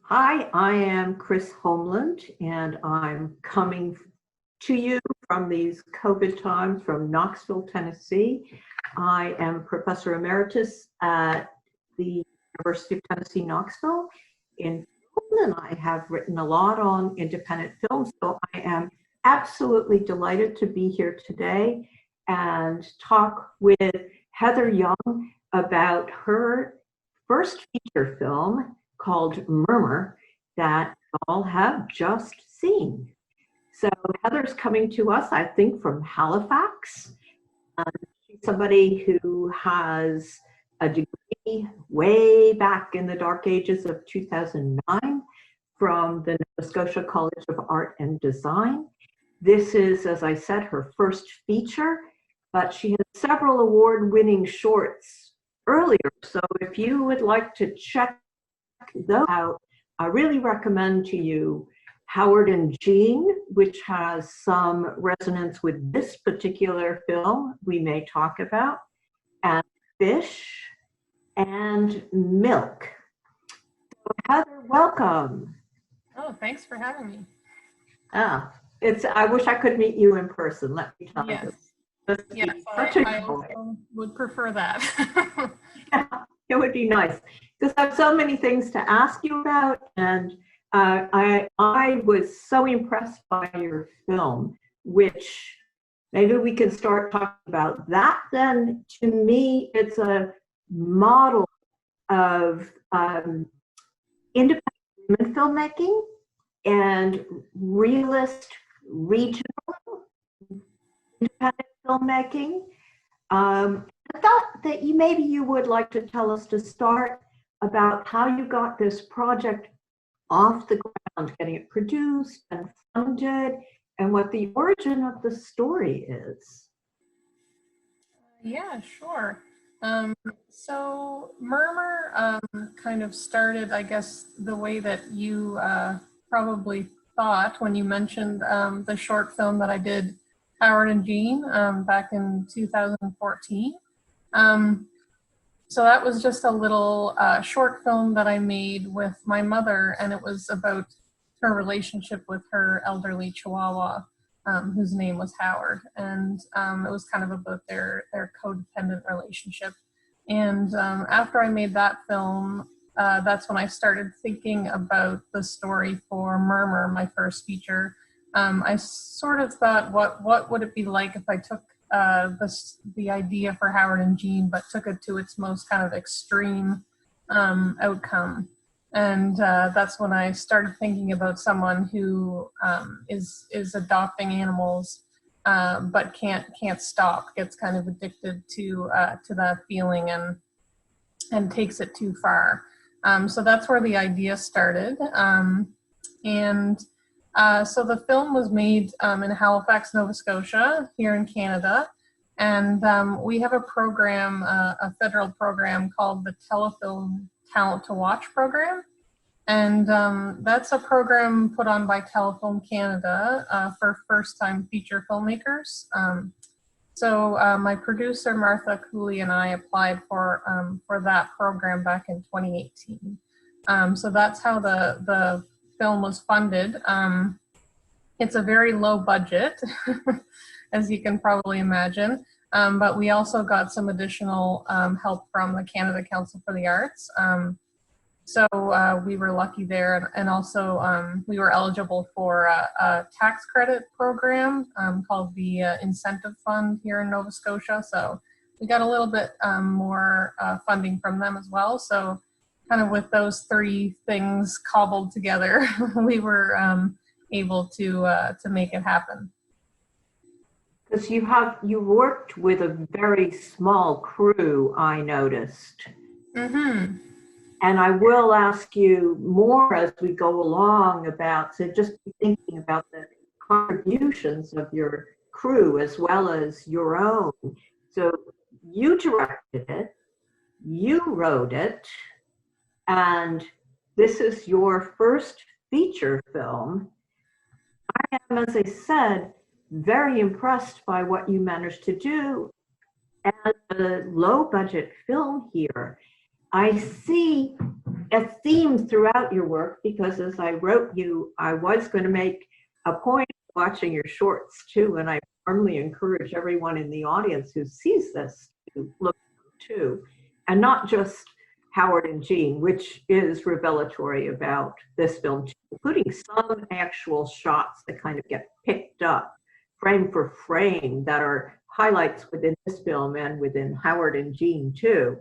Hi, I am Chris Holmlund, and I'm coming to you from these COVID times from Knoxville, Tennessee. I am Professor Emeritus at the University of Tennessee, Knoxville in film, and I have written a lot on independent films, so I am absolutely delighted to be here today and talk with Heather Young about her first feature film called Murmur that all have just seen. So Heather's coming to us, I think, from Halifax. She's somebody who has a degree way back in the dark ages of 2009 from the Nova Scotia College of Art and Design. This is, as I said, her first feature, but she has several award-winning shorts earlier. So if you would like to check those out, I really recommend to you Howard and Jean, which has some resonance with this particular film we may talk about, and Fish and Milk. So Heather, welcome. Oh, thanks for having me. I wish I could meet you in person, let me tell you. Yes, I also would prefer that. Yeah, it would be nice because I have so many things to ask you about, and I was so impressed by your film, which maybe we can start talking about that. Then, to me, it's a model of independent women filmmaking and realist regional independent filmmaking. I thought that maybe you would like to tell us to start about how you got this project off the ground, getting it produced and funded, and what the origin of the story is. Yeah, sure. So Murmur kind of started, I guess, the way that you probably thought when you mentioned the short film that I did, Howard and Jean, back in 2014. So that was just a little short film that I made with my mother, and it was about her relationship with her elderly Chihuahua, whose name was Howard, and it was kind of about their codependent relationship. And after I made that film, that's when I started thinking about the story for Murmur, my first feature. I sort of thought, what would it be like if I took the idea for Howard and Jean, but took it to its most kind of extreme outcome. And that's when I started thinking about someone who is adopting animals, but can't stop, gets kind of addicted to that feeling and takes it too far. So that's where the idea started. So the film was made in Halifax, Nova Scotia, here in Canada. And we have a program, a federal program called the Telefilm Talent to Watch program. And that's a program put on by Telefilm Canada for first-time feature filmmakers. So my producer, Martha Cooley, and I applied for that program back in 2018. So that's how the film was funded. It's a very low budget, as you can probably imagine, but we also got some additional help from the Canada Council for the Arts. So we were lucky there, and also we were eligible for a tax credit program called the Incentive Fund here in Nova Scotia. So we got a little bit more funding from them as well. So kind of with those three things cobbled together, we were able to make it happen. Because you worked with a very small crew, I noticed. Mm-hmm. And I will ask you more as we go along about, so just be thinking about the contributions of your crew as well as your own. So you directed it, you wrote it, and this is your first feature film. I am, as I said, very impressed by what you managed to do as a low budget film here. I see a theme throughout your work because as I wrote you, I was going to make a point of watching your shorts too, and I firmly encourage everyone in the audience who sees this to look too, and not just Howard and Jean, which is revelatory about this film, including some actual shots that kind of get picked up frame for frame that are highlights within this film and within Howard and Jean too.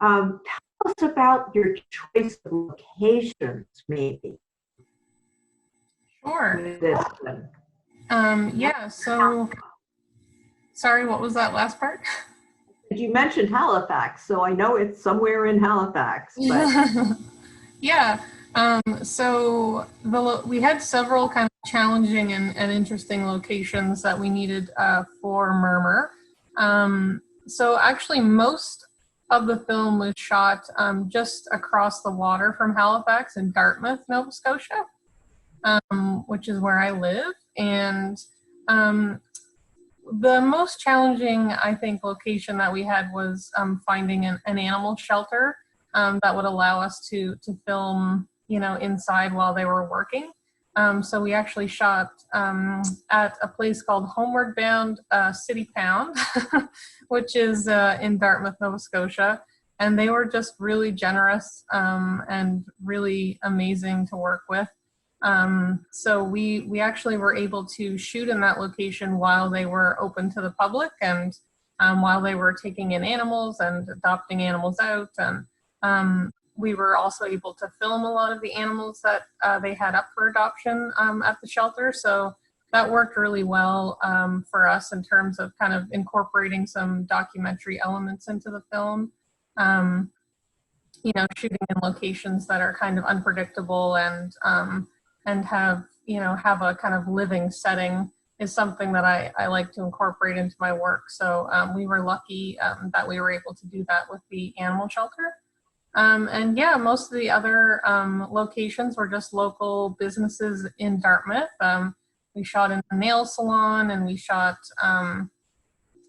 Tell us about your choice of locations, maybe. Sure. This Yeah, so, sorry, what was that last part? You mentioned Halifax, so I know it's somewhere in Halifax. But Yeah, so we had several kind of challenging and interesting locations that we needed for Murmur. So actually most of the film was shot just across the water from Halifax in Dartmouth, Nova Scotia, which is where I live. And the most challenging, I think, location that we had was finding an animal shelter that would allow us to film, inside while they were working. So we actually shot at a place called Homeward Bound City Pound, which is in Dartmouth, Nova Scotia. And they were just really generous and really amazing to work with. So we actually were able to shoot in that location while they were open to the public and while they were taking in animals and adopting animals out. And we were also able to film a lot of the animals that they had up for adoption at the shelter. So that worked really well for us in terms of kind of incorporating some documentary elements into the film. Shooting in locations that are kind of unpredictable and have a kind of living setting is something that I like to incorporate into my work. So we were lucky that we were able to do that with the animal shelter. And yeah, most of the other locations were just local businesses in Dartmouth. We shot in a nail salon and we shot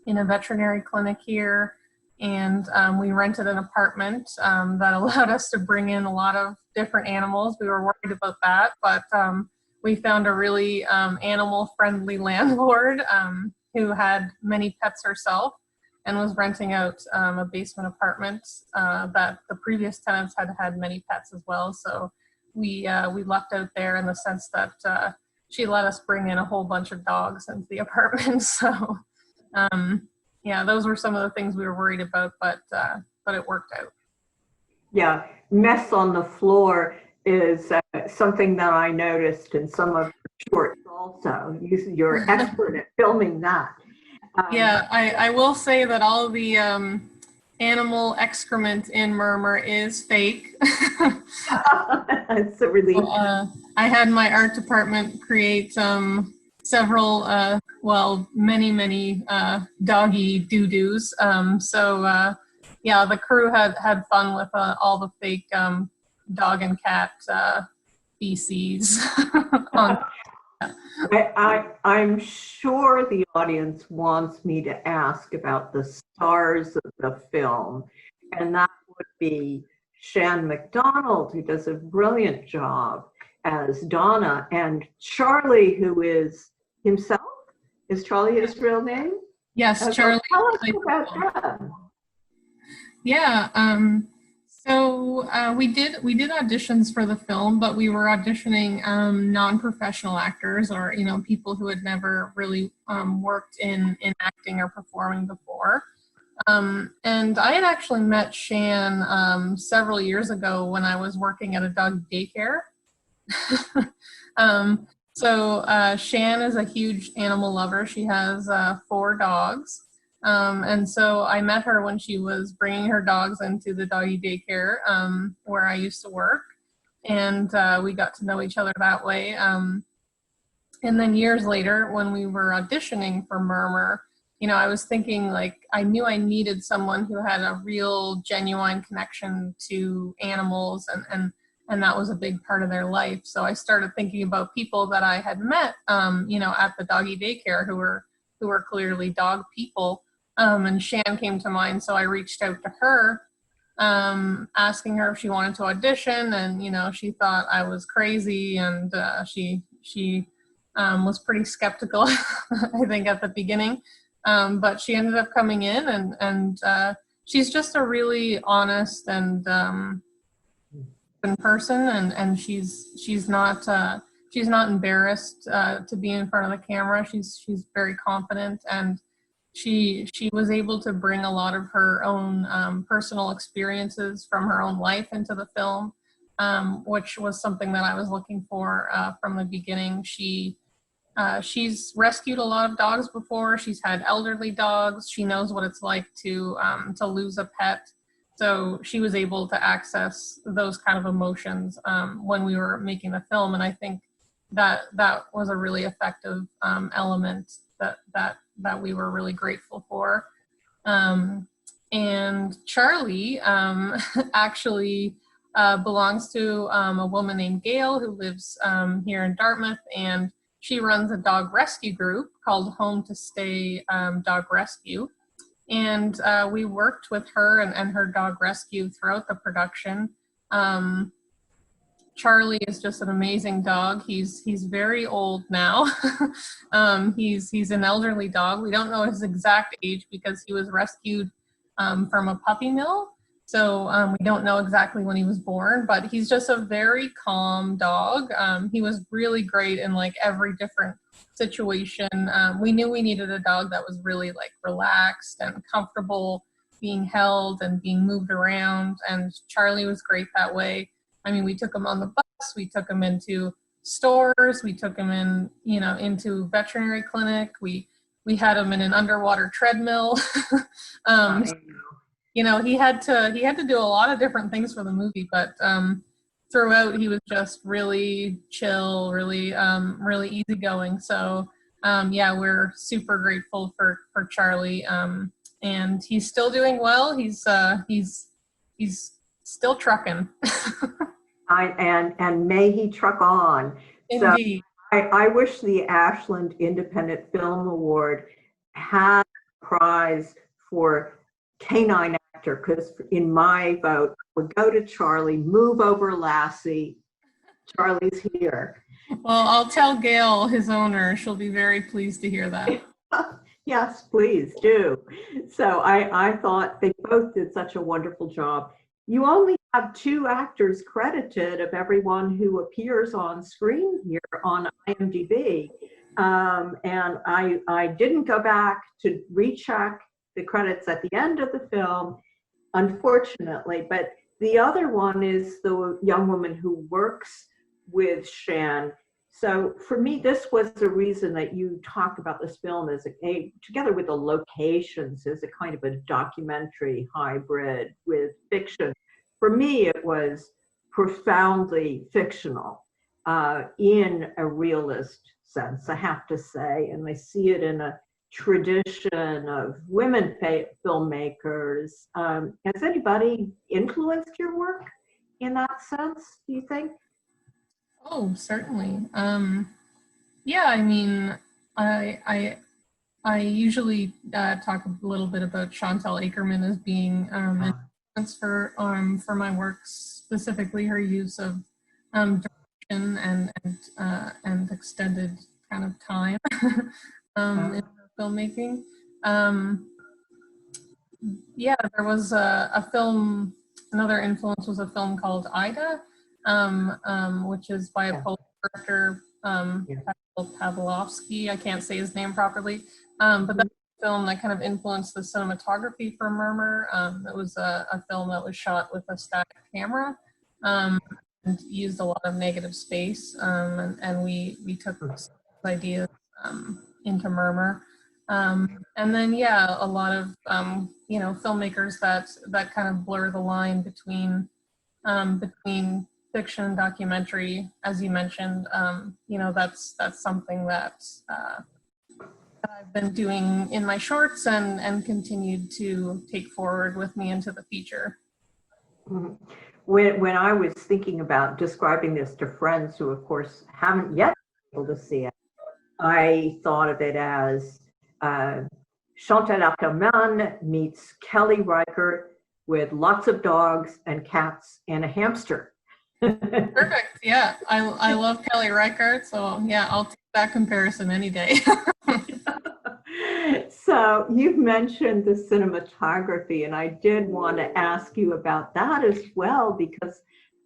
in a veterinary clinic here. And we rented an apartment that allowed us to bring in a lot of different animals. We were worried about that, but we found a really animal-friendly landlord who had many pets herself and was renting out a basement apartment that the previous tenants had many pets as well. So we lucked out there in the sense that she let us bring in a whole bunch of dogs into the apartment. So yeah, those were some of the things we were worried about, but it worked out. yeah, mess on the floor is something that I noticed in some of your shorts also. You're expert at filming that. Yeah, I will say that all of the animal excrement in Murmur is fake. It's a relief. So, I had my art department create several, many doggy doo-doos. So yeah, the crew had fun with all the fake dog and cat feces. I'm sure the audience wants me to ask about the stars of the film, and that would be Shan McDonald, who does a brilliant job as Donna, and Charlie, who is himself. Is Charlie his real name? Yes, Charlie. Tell us about that. Yeah. So we did auditions for the film, but we were auditioning non-professional actors or people who had never really worked in acting or performing before. And I had actually met Shan several years ago when I was working at a dog daycare. So Shan is a huge animal lover. She has 4 dogs. And so I met her when she was bringing her dogs into the doggy daycare where I used to work. And we got to know each other that way. And then years later, when we were auditioning for Murmur, I was thinking I knew I needed someone who had a real genuine connection to animals and that was a big part of their life. So I started thinking about people that I had met, at the doggy daycare who were clearly dog people. And Shan came to mind, so I reached out to her. asking her if she wanted to audition, and she thought I was crazy, and she was pretty skeptical, I think, at the beginning, but she ended up coming in, and she's just a really honest and open person, and she's not embarrassed to be in front of the camera. She's very confident, and she was able to bring a lot of her own personal experiences from her own life into the film, which was something that I was looking for from the beginning. She's rescued a lot of dogs before. She's had elderly dogs. She knows what it's like to lose a pet. So she was able to access those kind of emotions when we were making the film, and I think that was a really effective element that we were really grateful for. And Charlie actually belongs to a woman named Gail who lives here in Dartmouth, and she runs a dog rescue group called Home to Stay Dog Rescue. And we worked with her and her dog rescue throughout the production. Charlie is just an amazing dog. He's very old now. He's an elderly dog. We don't know his exact age because he was rescued from a puppy mill. So we don't know exactly when he was born, but he's just a very calm dog. He was really great in like every different situation. We knew we needed a dog that was really like relaxed and comfortable being held and being moved around. And Charlie was great that way. I mean, we took him on the bus, we took him into stores, we took him in, into veterinary clinic. We had him in an underwater treadmill. He had to do a lot of different things for the movie, but throughout he was just really chill, really easygoing. So we're super grateful for Charlie, and he's still doing well. He's still trucking. And may he truck on. Indeed. So I wish the Ashland Independent Film Award had a prize for canine actor, because in my vote would go to Charlie. Move over, Lassie. Charlie's here. Well, I'll tell Gail, his owner. She'll be very pleased to hear that. Yes, please do. So I thought they both did such a wonderful job. You only have 2 actors credited of everyone who appears on screen here on IMDb. And I didn't go back to recheck the credits at the end of the film, unfortunately, but the other one is the young woman who works with Shan. So for me, this was the reason that you talked about this film as together with the locations, as a kind of a documentary hybrid with fiction. For me, it was profoundly fictional in a realist sense, I have to say, and I see it in a tradition of women filmmakers. Has anybody influenced your work in that sense, do you think? Oh, certainly. Yeah, I mean, I usually talk a little bit about Chantal Akerman as being an influence for my work, specifically her use of duration and extended kind of time in filmmaking. Yeah, there was a film. Another influence was a film called Ida, which is by a Polish director, Pawlowski. I can't say his name properly, but that's a film that kind of influenced the cinematography for Murmur. It was a film that was shot with a static camera and used a lot of negative space, and we took those ideas into Murmur. And then, yeah, a lot of, filmmakers that kind of blur the line between fiction and documentary, as you mentioned. That's something that I've been doing in my shorts and continued to take forward with me into the feature. When I was thinking about describing this to friends who, of course, haven't yet been able to see it, I thought of it as Chantal Akerman meets Kelly Reichardt with lots of dogs and cats and a hamster. Perfect. Yeah, I love Kelly Reichardt, so yeah, I'll take that comparison any day. So you've mentioned the cinematography, and I did want to ask you about that as well, because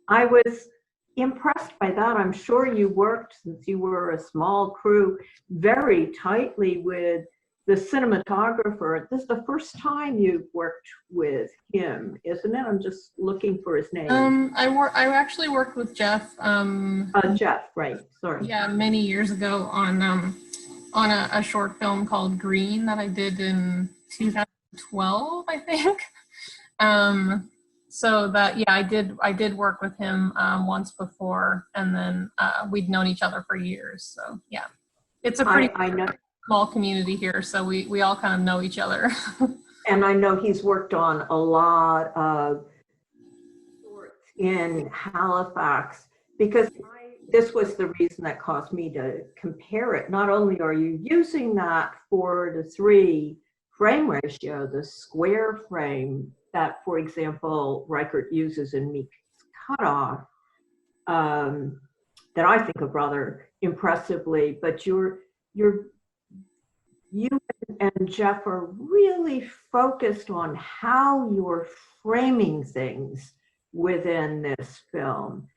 I was impressed by that. I'm sure you worked, since you were a small crew, very tightly with the cinematographer. This is the first time you've worked with him, isn't it? I'm just looking for his name. I actually worked with Jeff. Jeff, right? Sorry. Yeah, many years ago on a short film called Green that I did in 2012, I think. So that, yeah, I did work with him once before, and then we'd known each other for years. So yeah, it's a pretty I know, small community here, so we all kind of know each other. and I know he's worked on a lot of shorts in Halifax, because this was the reason that caused me to compare it. Not only are you using that 4:3 frame ratio, the square frame that, for example, Reichert uses in Meek's Cutoff, that I think of rather impressively, but you and Jeff are really focused on how you're framing things within this film.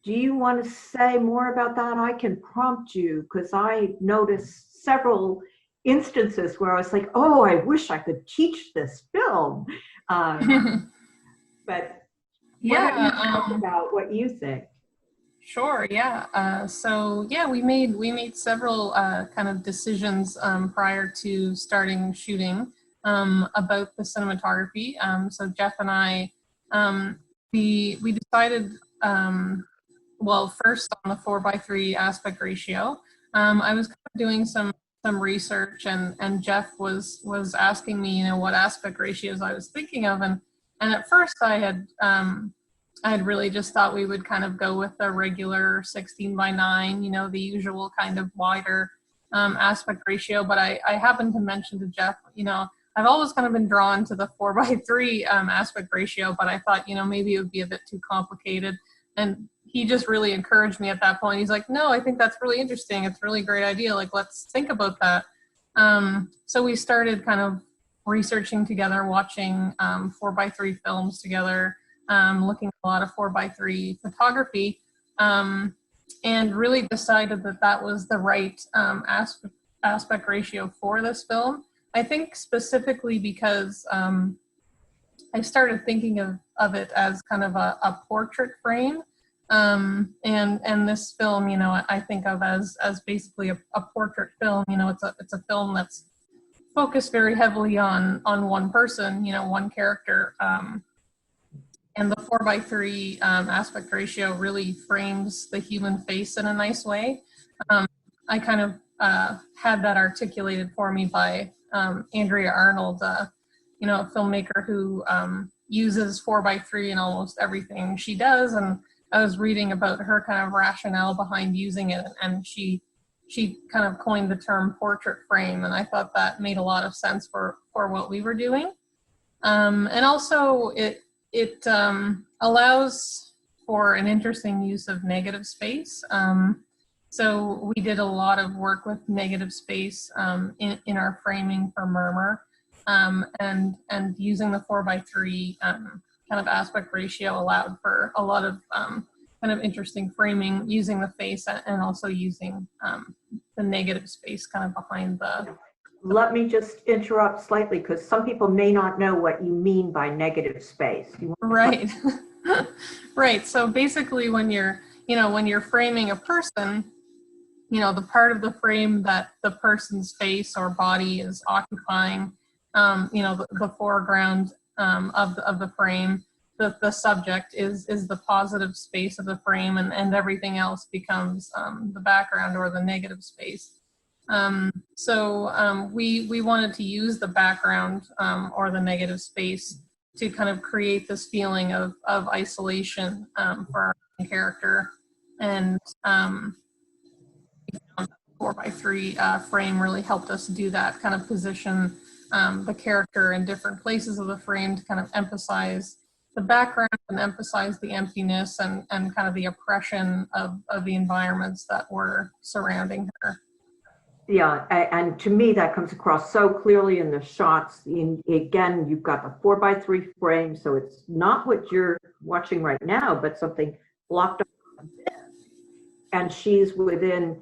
Do you want to say more about that? I can prompt you, because I noticed several instances where I was like, oh, I wish I could teach this film. But why don't you talk about what you think? Sure. Yeah. So yeah, we made several kind of decisions prior to starting shooting about the cinematography. So Jeff and I, we decided, well, first on the 4:3 aspect ratio. I was kind of doing some research, and Jeff was asking me, what aspect ratios I was thinking of, and at first I had really just thought we would kind of go with the regular 16:9, the usual kind of wider aspect ratio. But I happened to mention to Jeff, I've always kind of been drawn to the 4:3 aspect ratio, but I thought, maybe it would be a bit too complicated. And he just really encouraged me at that point. He's like, no, I think that's really interesting. It's a really great idea. Like, let's think about that. So we started kind of researching together, watching 4:3 films together, looking at a lot of 4:3 photography, and really decided that that was the right aspect ratio for this film. I think specifically because I started thinking of it as kind of a portrait frame, and this film, I think of as basically a portrait film. It's a film that's focused very heavily on one person, one character. And the 4:3 aspect ratio really frames the human face in a nice way. I kind of had that articulated for me by Andrea Arnold, a filmmaker who uses 4:3 in almost everything she does. And I was reading about her kind of rationale behind using it, and she kind of coined the term portrait frame, and I thought that made a lot of sense for what we were doing. And also it allows for an interesting use of negative space. So we did a lot of work with negative space in our framing for Murmur, and using the 4:3 kind of aspect ratio allowed for a lot of kind of interesting framing using the face, and also using the negative space kind of behind the. Let me just interrupt slightly, because some people may not know what you mean by negative space. Right. Right. So basically when you're framing a person, the part of the frame that the person's face or body is occupying, the foreground of the frame, the subject is the positive space of the frame, and everything else becomes the background or the negative space. So we wanted to use the background or the negative space to kind of create this feeling of isolation for our main character. And 4:3 frame really helped us do that, kind of position the character in different places of the frame to kind of emphasize the background and emphasize the emptiness and kind of the oppression of the environments that were surrounding her. Yeah, and to me that comes across so clearly in the shots. Again, you've got the 4x3 frame, so it's not what you're watching right now, but something blocked off, and she's within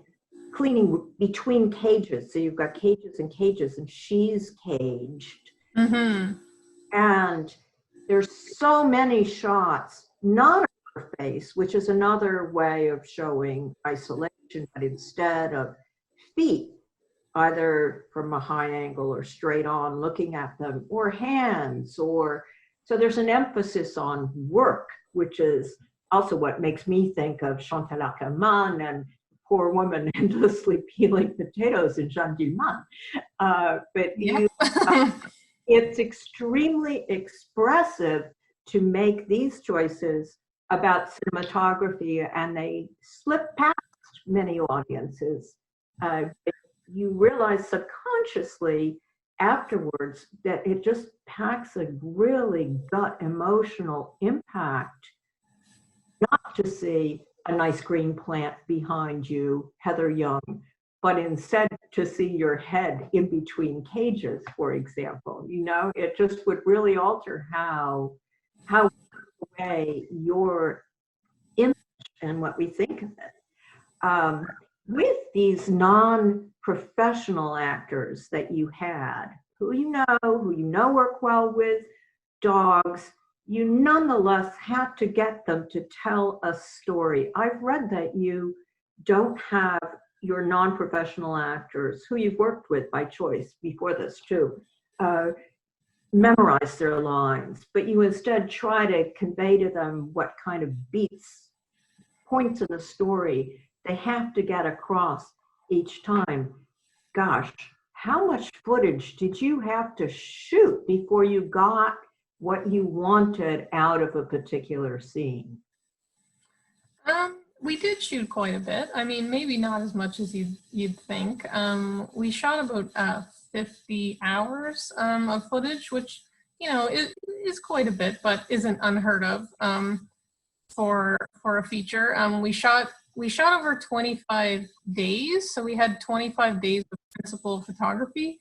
cleaning between cages. So you've got cages and cages, and she's caged. Mm-hmm. And there's so many shots, not of her face, which is another way of showing isolation, but instead of feet, either from a high angle or straight on looking at them, or hands, or so there's an emphasis on work, which is also what makes me think of Chantal Ackerman and poor woman endlessly peeling potatoes in Jeanne Dillman. But Yeah. It's extremely expressive to make these choices about cinematography, and they slip past many audiences. You realize subconsciously afterwards that it just packs a really gut emotional impact, not to see a nice green plant behind you, Heather Young, but instead to see your head in between cages, for example. You know, it just would really alter how way your image and what we think of it. With these non-professional actors that you had, who you know work well with dogs, you nonetheless had to get them to tell a story. I've read that you don't have your non-professional actors, who you've worked with by choice before this too, memorize their lines, but you instead try to convey to them what kind of points in the story they have to get across each time. Gosh, how much footage did you have to shoot before you got what you wanted out of a particular scene? We did shoot quite a bit. I mean, maybe not as much as you'd think. We shot about 50 hours of footage, which, you know, is quite a bit, but isn't unheard of for a feature. We shot over 25 days, so we had 25 days of principal photography,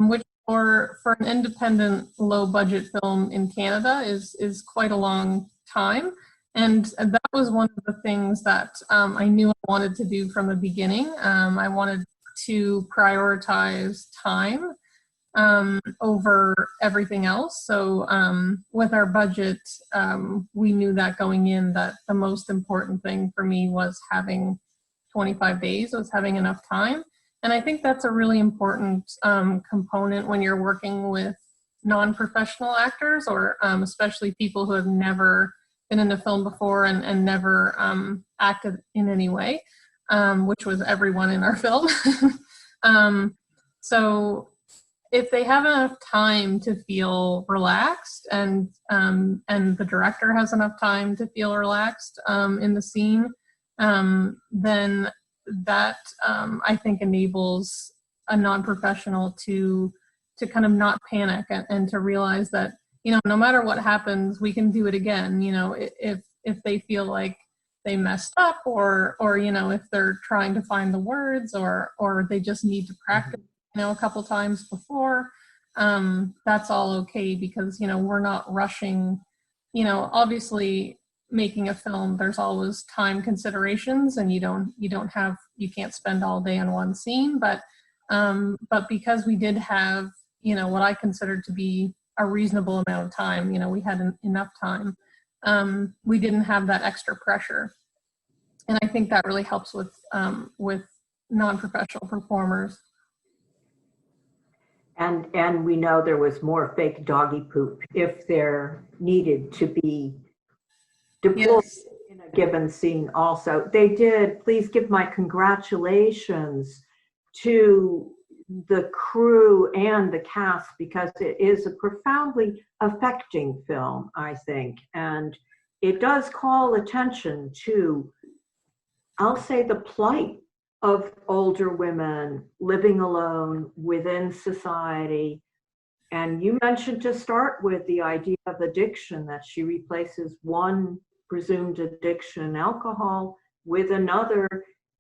which for an independent low-budget film in Canada is quite a long time. And that was one of the things that I knew I wanted to do from the beginning. I wanted to prioritize time over everything else. So with our budget, we knew that going in, that the most important thing for me was having 25 days, was having enough time. And I think that's a really important component when you're working with non-professional actors, or especially people who have never been in a film before and never acted in any way, which was everyone in our film. So if they have enough time to feel relaxed, and the director has enough time to feel relaxed in the scene, then that I think enables a non-professional to kind of not panic and to realize that, you know, no matter what happens, we can do it again. You know, if they feel like they messed up, or you know, if they're trying to find the words, or they just need to practice, you know, a couple times before, that's all okay, because, you know, we're not rushing. You know, obviously making a film, there's always time considerations, and you can't spend all day on one scene, but because we did have, you know, what I considered to be a reasonable amount of time, you know, we had enough time, we didn't have that extra pressure. And I think that really helps with non-professional performers. And we know there was more fake doggy poop if there needed to be deployed. Yes. In a given scene also. They did. Please give my congratulations to the crew and the cast, because it is a profoundly affecting film, I think. And it does call attention to, I'll say, the plight of older women living alone within society, And you mentioned to start with the idea of addiction, that she replaces one presumed addiction, alcohol, with another,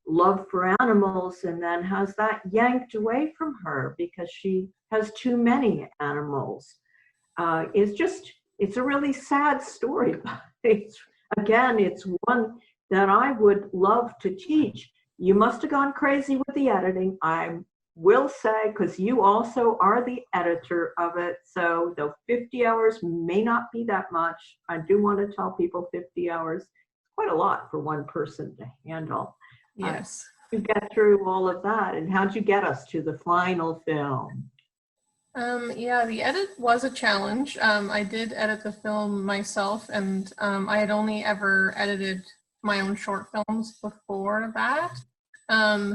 love for animals, and then has that yanked away from her because she has too many animals. It's a really sad story. It's one that I would love to teach. You must have gone crazy with the editing. I will say, because you also are the editor of it, so the 50 hours may not be that much. I do want to tell people 50 hours is quite a lot for one person to handle. Yes. To get through all of that, and how'd you get us to the final film? Yeah, the edit was a challenge. I did edit the film myself, and I had only ever edited my own short films before that.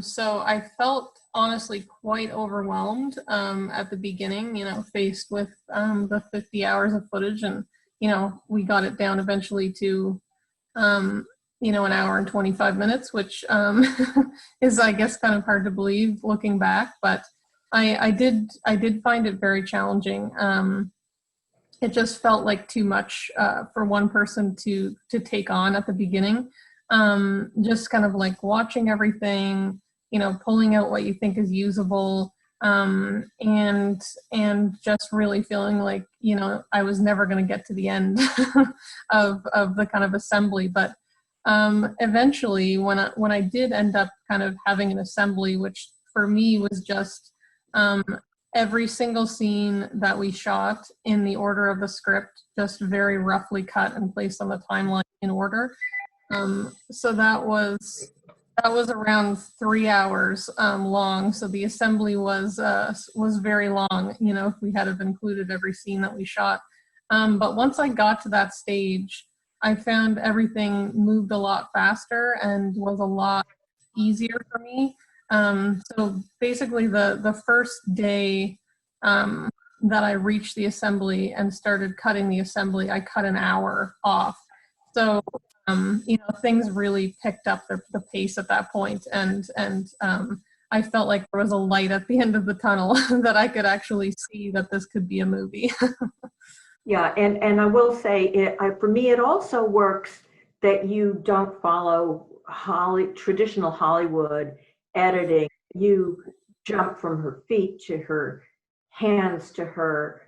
So I felt honestly quite overwhelmed at the beginning, faced with the 50 hours of footage, and, we got it down eventually to, an hour and 25 minutes, which is, I guess, kind of hard to believe looking back, but I did find it very challenging. It just felt like too much for one person to take on at the beginning. Just kind of like watching everything, pulling out what you think is usable, and just really feeling like, I was never going to get to the end of the kind of assembly. But eventually, when I did end up kind of having an assembly, which for me was just every single scene that we shot in the order of the script, just very roughly cut and placed on the timeline in order. So that was around 3 hours long. So the assembly was very long, if we had have included every scene that we shot. But once I got to that stage, I found everything moved a lot faster and was a lot easier for me. So basically the first day that I reached the assembly and started cutting the assembly, I cut an hour off. So, things really picked up the pace at that point, and I felt like there was a light at the end of the tunnel that I could actually see that this could be a movie. Yeah, and I will say, for me, it also works that you don't follow traditional Hollywood editing. You jump from her feet to her hands to her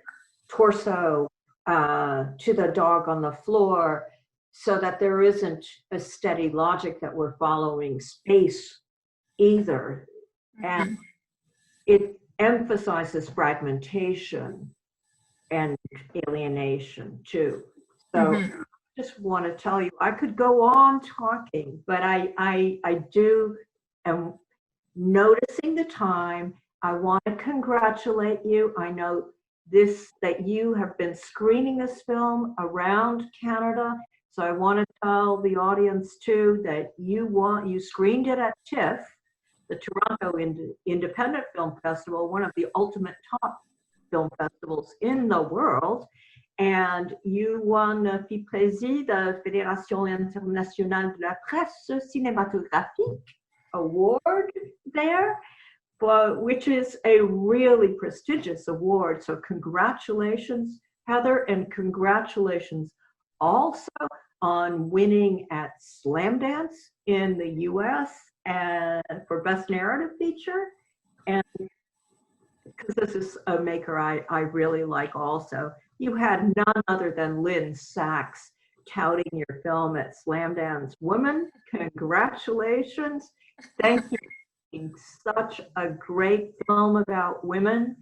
torso to the dog on the floor, so that there isn't a steady logic that we're following space either. And it emphasizes fragmentation and alienation too. So just want to tell you, I could go on talking, but I am noticing the time. I want to congratulate you. I know that you have been screening this film around Canada. So I want to tell the audience too that you screened it at TIFF, the Toronto Independent Film Festival, one of the ultimate top film festivals in the world, and you won the FIPRESI, the Fédération Internationale de la Presse Cinematographique award there, which is a really prestigious award. So congratulations, Heather, and congratulations also on winning at Slamdance in the US for Best Narrative Feature. And because this is a maker I really like also. You had none other than Lynn Sachs touting your film at Slamdance. Woman, congratulations. Thank you for making such a great film about women.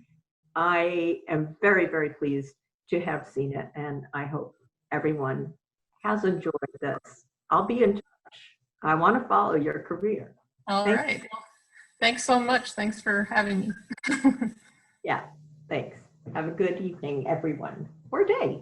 I am very, very pleased to have seen it, and I hope everyone has enjoyed this. I'll be in touch. I want to follow your career. All right. Well, thanks so much. Thanks for having me. Yeah, thanks. Have a good evening, everyone, or day.